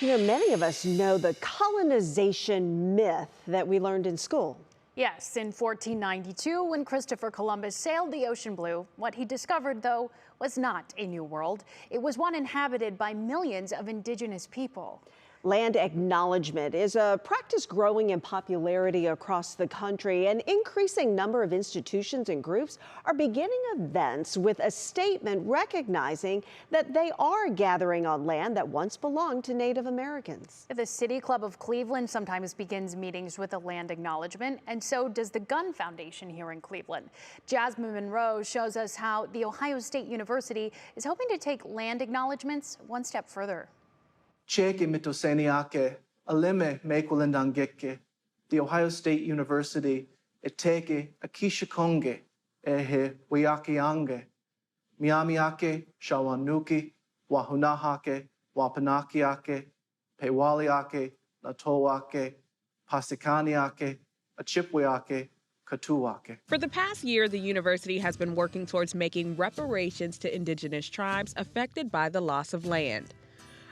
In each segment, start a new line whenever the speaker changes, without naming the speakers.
Many of us know the colonization myth that we learned in school.
Yes, in 1492, when Christopher Columbus sailed the ocean blue, what he discovered, though, was not a new world. It was one inhabited by millions of indigenous people.
Land acknowledgement is a practice growing in popularity across the country. An increasing number of institutions and groups are beginning events with a statement recognizing that they are gathering on land that once belonged to Native Americans.
The City Club of Cleveland sometimes begins meetings with a land acknowledgement, and so does the Gun Foundation here in Cleveland. Jasmine Monroe shows us how The Ohio State University is hoping to take land acknowledgements one step further.
Cheke mitoseniake, alime mekulendangeke, The Ohio State University, eteke akishakonge, ehe wiakiange, miamiake, shawanuki, wahunahake, wapanakiake, pewaliake, natowake, pasikaniake, achipwiake, katuake.
For the past year, the university has been working towards making reparations to indigenous tribes affected by the loss of land.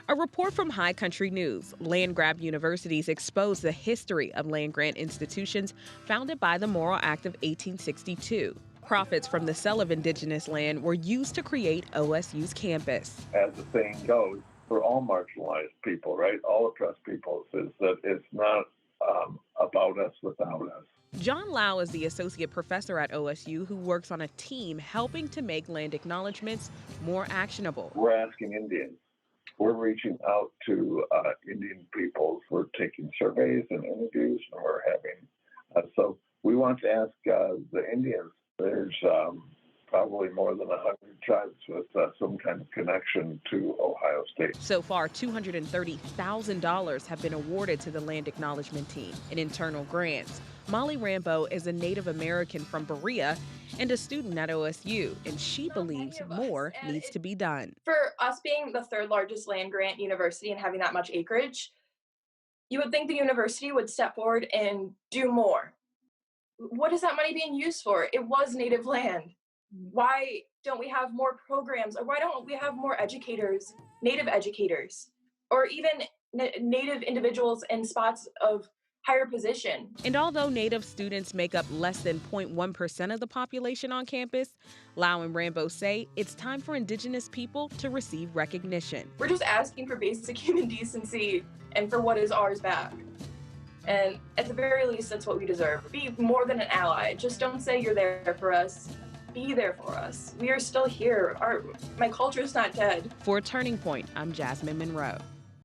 A report from High Country News, land-grab universities expose the history of land-grant institutions founded by the Morrill Act of 1862. Profits from the sale of indigenous land were used to create OSU's campus.
As the saying goes, for all marginalized people, right, all oppressed peoples, is that it's not about us without us.
John Lau is the associate professor at OSU who works on a team helping to make land acknowledgements more actionable.
We're asking Indians. We're reaching out to Indian peoples. We're taking surveys and interviews, and we're having. So we want to ask the Indians. There's probably more than 100 tribes with some kind of connection to Ohio State.
So far, $230,000 have been awarded to the land acknowledgement team in internal grants. Molly Rambo is a Native American from Berea and a student at OSU, and she believes more needs to be done.
For us being the third largest land grant university and having that much acreage, you would think the university would step forward and do more. What is that money being used for? It was Native land. Why don't we have more programs, or why don't we have more educators, Native educators, or even Native individuals in spots of higher position?
And although Native students make up less than 0.1% of the population on campus, Lau and Rambo say it's time for Indigenous people to receive recognition.
We're just asking for basic human decency and for what is ours back. And at the very least, that's what we deserve. Be more than an ally. Just don't say you're there for us. Be there for us. We are still here. My culture is not dead.
For Turning Point, I'm Jasmine Monroe.